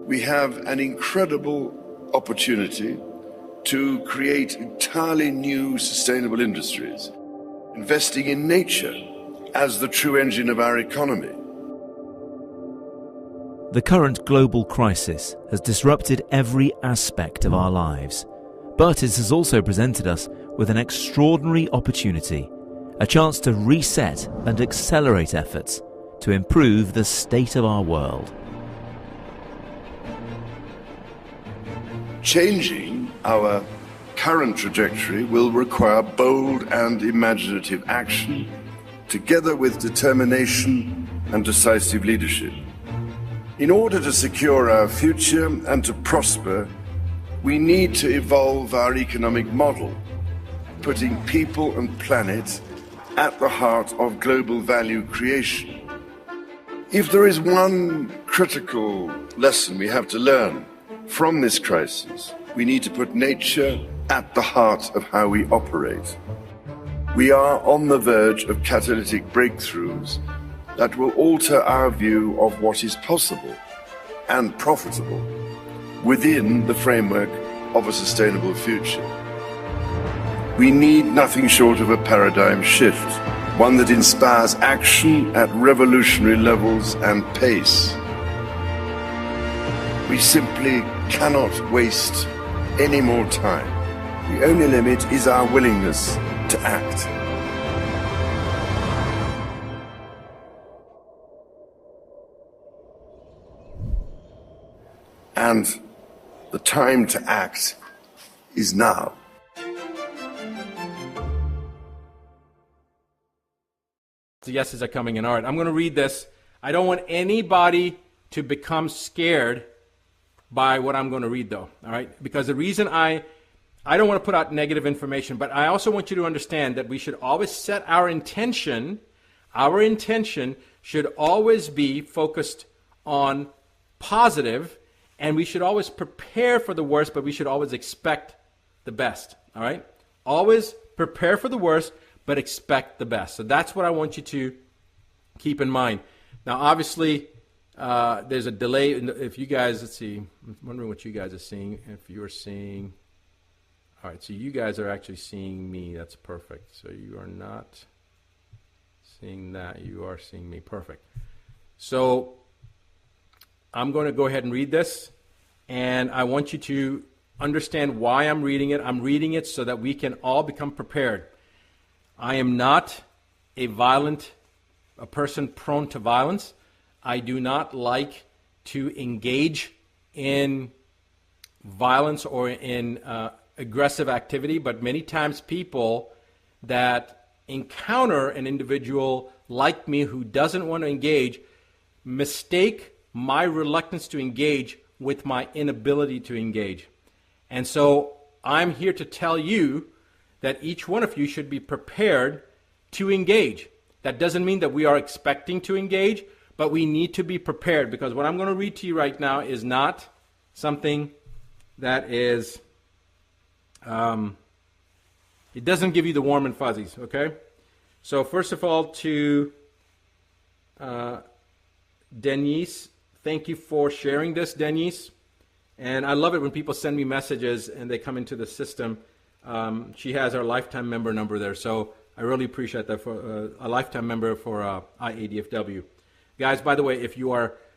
we have an incredible opportunity to create entirely new sustainable industries, investing in nature as the true engine of our economy. The current global crisis has disrupted every aspect of our lives, but it has also presented us with an extraordinary opportunity, a chance to reset and accelerate efforts to improve the state of our world. Changing our current trajectory will require bold and imaginative action, together with determination and decisive leadership. In order to secure our future and to prosper, we need to evolve our economic model, putting people and planet at the heart of global value creation. If there is one critical lesson we have to learn from this crisis, we need to put nature at the heart of how we operate. We are on the verge of catalytic breakthroughs that will alter our view of what is possible and profitable within the framework of a sustainable future. We need nothing short of a paradigm shift, one that inspires action at revolutionary levels and pace. We simply cannot waste any more time. The only limit is our willingness to act. And the time to act is now. The yeses are coming in. All right, I'm going to read this. I don't want anybody to become scared by what I'm going to read, though. All right, because the reason I don't want to put out negative information, but I also want you to understand that we should always set our intention. Our intention should always be focused on positive. And we should always prepare for the worst, but we should always expect the best, all right? Always prepare for the worst, but expect the best. So that's what I want you to keep in mind. Now, obviously, there's a delay. If you guys, let's see, I'm wondering what you guys are seeing. If you're seeing, all right, so you guys are actually seeing me. That's perfect. So you are not seeing that. You are seeing me. Perfect. So I'm going to go ahead and read this, and I want you to understand why I'm reading it. I'm reading it so that we can all become prepared. I am not a person prone to violence. I do not like to engage in violence or in aggressive activity, but many times people that encounter an individual like me who doesn't want to engage mistake my reluctance to engage with my inability to engage. And so I'm here to tell you that each one of you should be prepared to engage. That doesn't mean that we are expecting to engage, but we need to be prepared, because what I'm going to read to you right now is not something that is, it doesn't give you the warm and fuzzies, okay? So first of all, to Denise, thank you for sharing this, Denise. And I love it when people send me messages and they come into the system. She has our lifetime member number there. So I really appreciate that for a lifetime member for IADFW. Guys, by the way,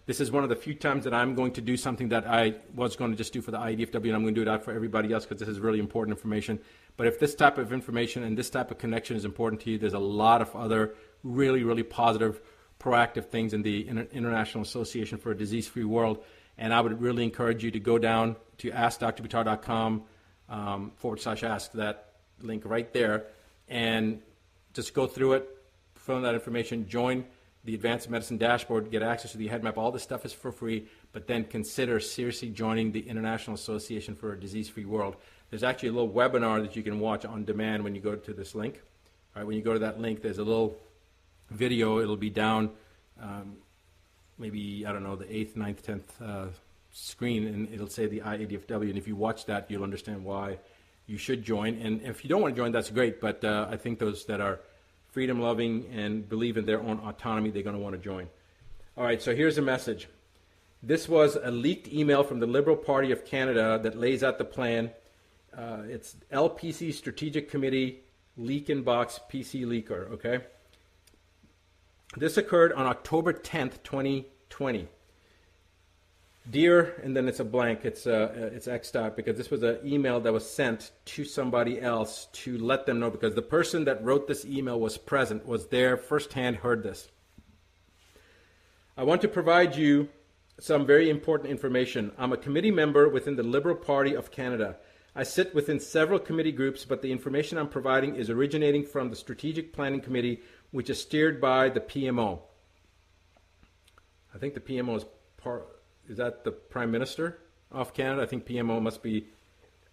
this is one of the few times that I'm going to do something that I was going to just do for the IADFW, and I'm going to do that for everybody else because this is really important information. But if this type of information and this type of connection is important to you, there's a lot of other really, really positive, proactive things in the International Association for a Disease-Free World. And I would really encourage you to go down to askdrbuttar.com /ask, that link right there, and just go through it, fill in that information, join the Advanced Medicine Dashboard, get access to the head map. All this stuff is for free, but then consider seriously joining the International Association for a Disease-Free World. There's actually a little webinar that you can watch on demand when you go to this link. All right, when you go to that link, there's a little video. It'll be down maybe, I don't know, the 8th, 9th, 10th screen, and it'll say the IADFW. And if you watch that, you'll understand why you should join. And if you don't want to join, that's great. But I think those that are freedom-loving and believe in their own autonomy, they're going to want to join. All right, so here's a message. This was a leaked email from the Liberal Party of Canada that lays out the plan. It's LPC Strategic Committee, leak inbox, PC leaker, okay? This occurred on October 10th, 2020. Dear, and then it's a blank, it's X'd out because this was an email that was sent to somebody else to let them know, because the person that wrote this email was present, was there, firsthand heard this. I want to provide you some very important information. I'm a committee member within the Liberal Party of Canada. I sit within several committee groups, but the information I'm providing is originating from the Strategic Planning Committee, which is steered by the PMO. I think the PMO is part... Is that the Prime Minister of Canada? I think PMO must be,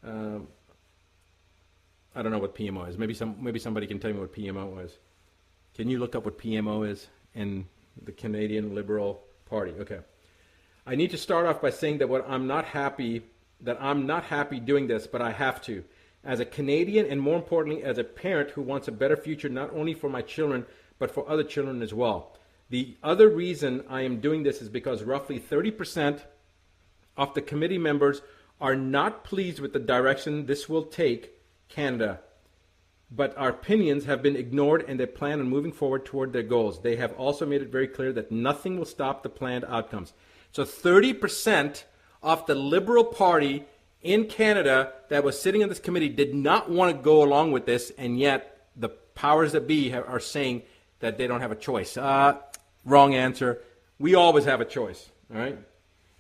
I don't know what PMO is. Maybe somebody can tell me what PMO is. Can you look up what PMO is in the Canadian Liberal Party? Okay. I need to start off by saying that I'm not happy doing this, but I have to. As a Canadian, and more importantly, as a parent who wants a better future not only for my children, but for other children as well. The other reason I am doing this is because roughly 30% of the committee members are not pleased with the direction this will take Canada, but our opinions have been ignored and they plan on moving forward toward their goals. They have also made it very clear that nothing will stop the planned outcomes. So 30% of the Liberal Party in Canada that was sitting in this committee did not want to go along with this, and yet the powers that be are saying that they don't have a choice. Wrong answer. We always have a choice. All right.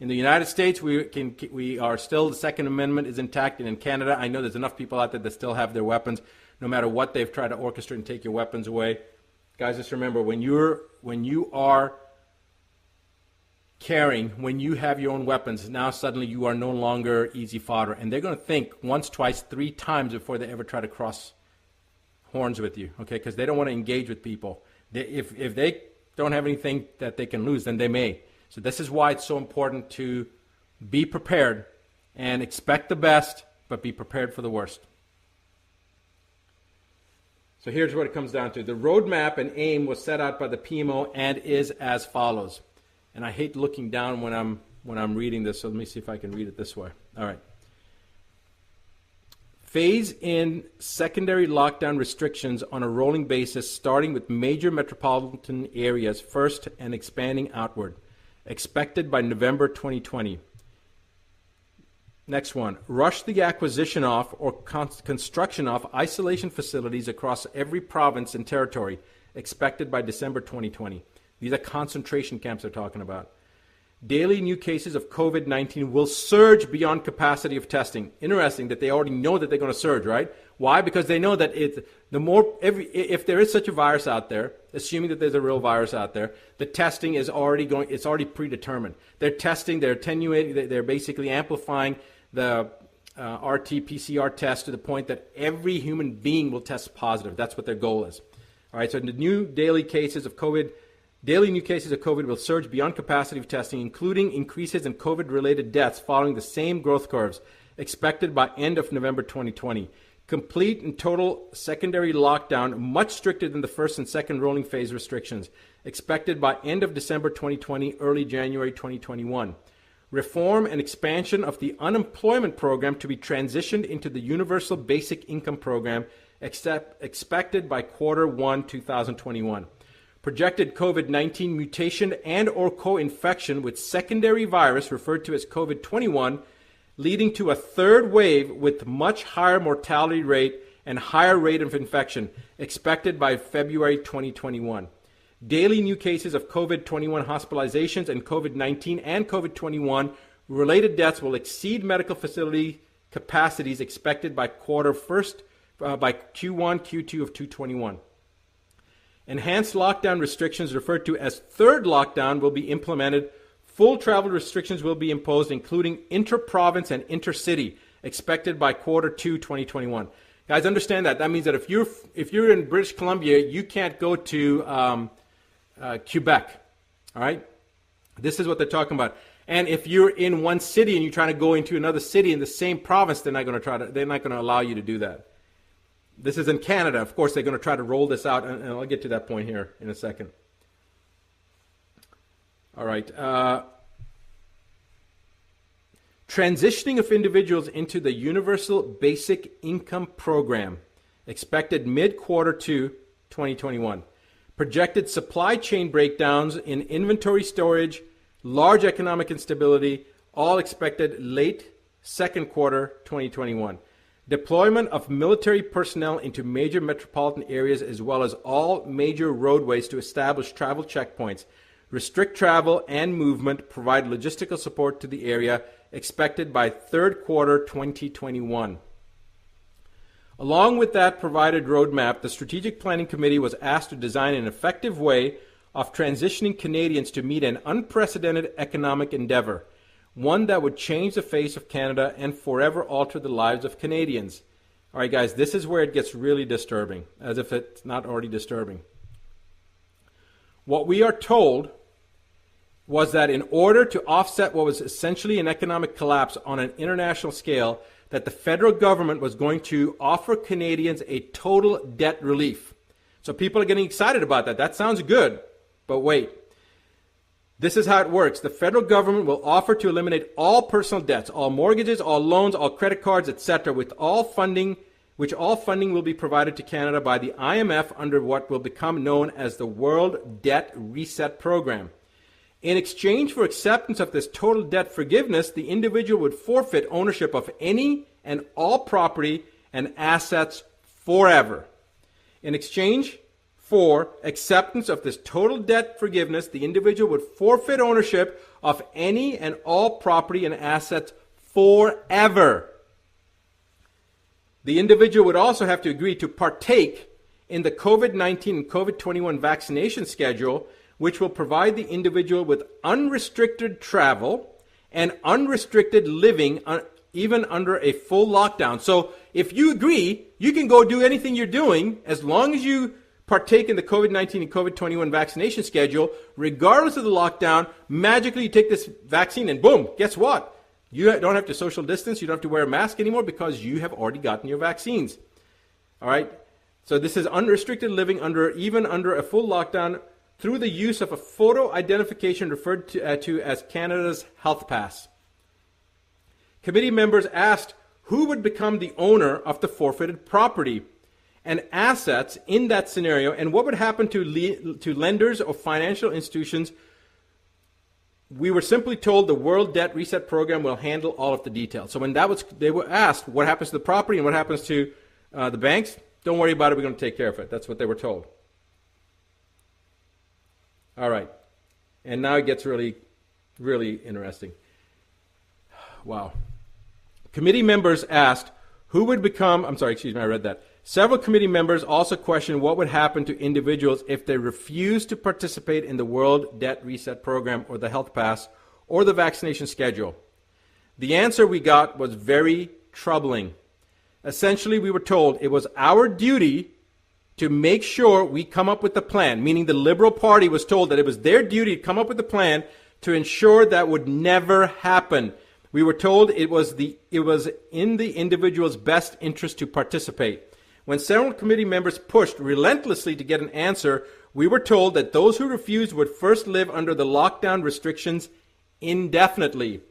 In the United States, we are still, the Second Amendment is intact, and in Canada, I know there's enough people out there that still have their weapons, no matter what they've tried to orchestrate and take your weapons away. Guys, just remember, when you are carrying, when you have your own weapons, now suddenly you are no longer easy fodder, and they're going to think once, twice, 3 times before they ever try to cross horns with you, okay? Because they don't want to engage with people. If they don't have anything that they can lose, then they may. So this is why it's so important to be prepared and expect the best, but be prepared for the worst. So here's what it comes down to. The roadmap and aim was set out by the PMO and is as follows. And I hate looking down when I'm reading this, so let me see if I can read it this way. All right. Phase in secondary lockdown restrictions on a rolling basis, starting with major metropolitan areas first and expanding outward. Expected by November 2020. Next one. Rush the acquisition of or construction of isolation facilities across every province and territory. Expected by December 2020. These are concentration camps they're talking about. Daily new cases of COVID-19 will surge beyond capacity of testing. Interesting that they already know that they're going to surge, right? Why? Because they know that if there is such a virus out there, assuming that there's a real virus out there, the testing is already it's already predetermined. They're testing, they're attenuating, they're basically amplifying the RT-PCR test to the point that every human being will test positive. That's what their goal is. All right, so the new daily new cases of COVID will surge beyond capacity of testing, including increases in COVID-related deaths following the same growth curves, expected by end of November 2020. Complete and total secondary lockdown, much stricter than the first and second rolling phase restrictions, expected by end of December 2020, early January 2021. Reform and expansion of the unemployment program to be transitioned into the Universal Basic Income Program, expected by Q1 2021. Projected COVID-19 mutation and or co-infection with secondary virus referred to as COVID-21, leading to a third wave with much higher mortality rate and higher rate of infection, expected by February 2021. Daily new cases of COVID-21 hospitalizations and COVID-19 and COVID-21 related deaths will exceed medical facility capacities expected by Q1, Q2 of 2021. Enhanced lockdown restrictions referred to as third lockdown will be implemented. Full travel restrictions will be imposed, including inter-province and intercity, expected by Q2 2021. Guys, understand that. That means that if you're in British Columbia, you can't go to Quebec. All right? This is what they're talking about. And if you're in one city and you're trying to go into another city in the same province, they're not going to allow you to do that. This is in Canada. Of course, they're going to try to roll this out, and I'll get to that point here in a second. All right. Transitioning of individuals into the Universal Basic Income Program, expected mid-quarter 2, 2021. Projected supply chain breakdowns in inventory storage, large economic instability, all expected late second quarter 2021. Deployment of military personnel into major metropolitan areas as well as all major roadways to establish travel checkpoints, restrict travel and movement, provide logistical support to the area, expected by third quarter 2021. Along with that provided roadmap, the Strategic Planning Committee was asked to design an effective way of transitioning Canadians to meet an unprecedented economic endeavor, one that would change the face of Canada and forever alter the lives of Canadians. All right, guys, this is where it gets really disturbing, as if it's not already disturbing. What we are told was that in order to offset what was essentially an economic collapse on an international scale, that the federal government was going to offer Canadians a total debt relief. So people are getting excited about that. That sounds good, but wait. This is how it works. The federal government will offer to eliminate all personal debts, all mortgages, all loans, all credit cards, etc., which all funding will be provided to Canada by the IMF under what will become known as the World Debt Reset Program. In exchange for acceptance of this total debt forgiveness, the individual would forfeit ownership of any and all property and assets forever. In exchange for acceptance of this total debt forgiveness, the individual would forfeit ownership of any and all property and assets forever. The individual would also have to agree to partake in the COVID-19 and COVID-21 vaccination schedule, which will provide the individual with unrestricted travel and unrestricted living even under a full lockdown. So if you agree, you can go do anything you're doing as long as you partake in the COVID-19 and COVID-21 vaccination schedule, regardless of the lockdown. Magically you take this vaccine and boom, guess what? You don't have to social distance, you don't have to wear a mask anymore because you have already gotten your vaccines. All right? So this is unrestricted living even under a full lockdown through the use of a photo identification referred to as Canada's Health Pass. Committee members asked who would become the owner of the forfeited property and assets in that scenario, and what would happen to lenders or financial institutions. We were simply told the World Debt Reset Program will handle all of the details. So when they were asked what happens to the property and what happens to the banks, don't worry about it, we're going to take care of it. That's what they were told. All right. And now it gets really, really interesting. Wow. Committee members asked who would become, I read that. Several committee members also questioned what would happen to individuals if they refused to participate in the World Debt Reset Program or the Health Pass or the vaccination schedule. The answer we got was very troubling. Essentially, we were told it was our duty to make sure we come up with a plan, meaning the Liberal Party was told that it was their duty to come up with a plan to ensure that would never happen. We were told it was in the individual's best interest to participate. When several committee members pushed relentlessly to get an answer, we were told that those who refused would first live under the lockdown restrictions indefinitely,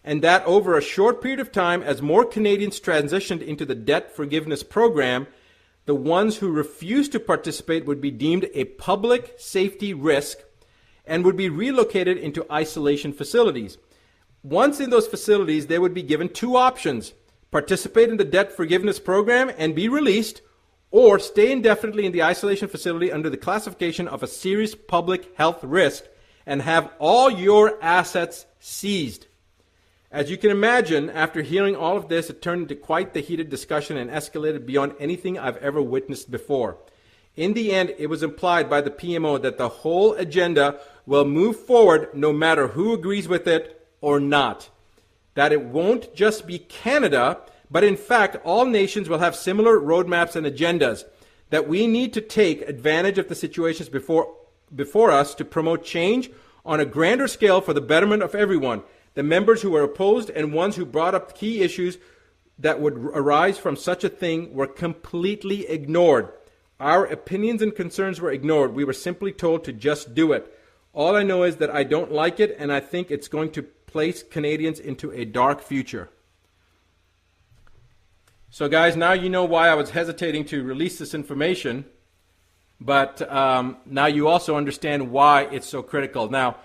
and that over a short period of time, as more Canadians transitioned into the debt forgiveness program, the ones who refused to participate would be deemed a public safety risk and would be relocated into isolation facilities. Once in those facilities, they would be given two options: participate in the debt forgiveness program and be released, or stay indefinitely in the isolation facility under the classification of a serious public health risk and have all your assets seized. As you can imagine, after hearing all of this, it turned into quite the heated discussion and escalated beyond anything I've ever witnessed before. In the end, it was implied by the PMO that the whole agenda will move forward no matter who agrees with it or not. That it won't just be Canada, but in fact, all nations will have similar roadmaps and agendas. That we need to take advantage of the situations before us to promote change on a grander scale for the betterment of everyone. The members who were opposed and ones who brought up key issues that would arise from such a thing were completely ignored. Our opinions and concerns were ignored. We were simply told to just do it. All I know is that I don't like it, and I think it's going to place Canadians into a dark future. So guys, now you know why I was hesitating to release this information, but now you also understand why it's so critical. Now,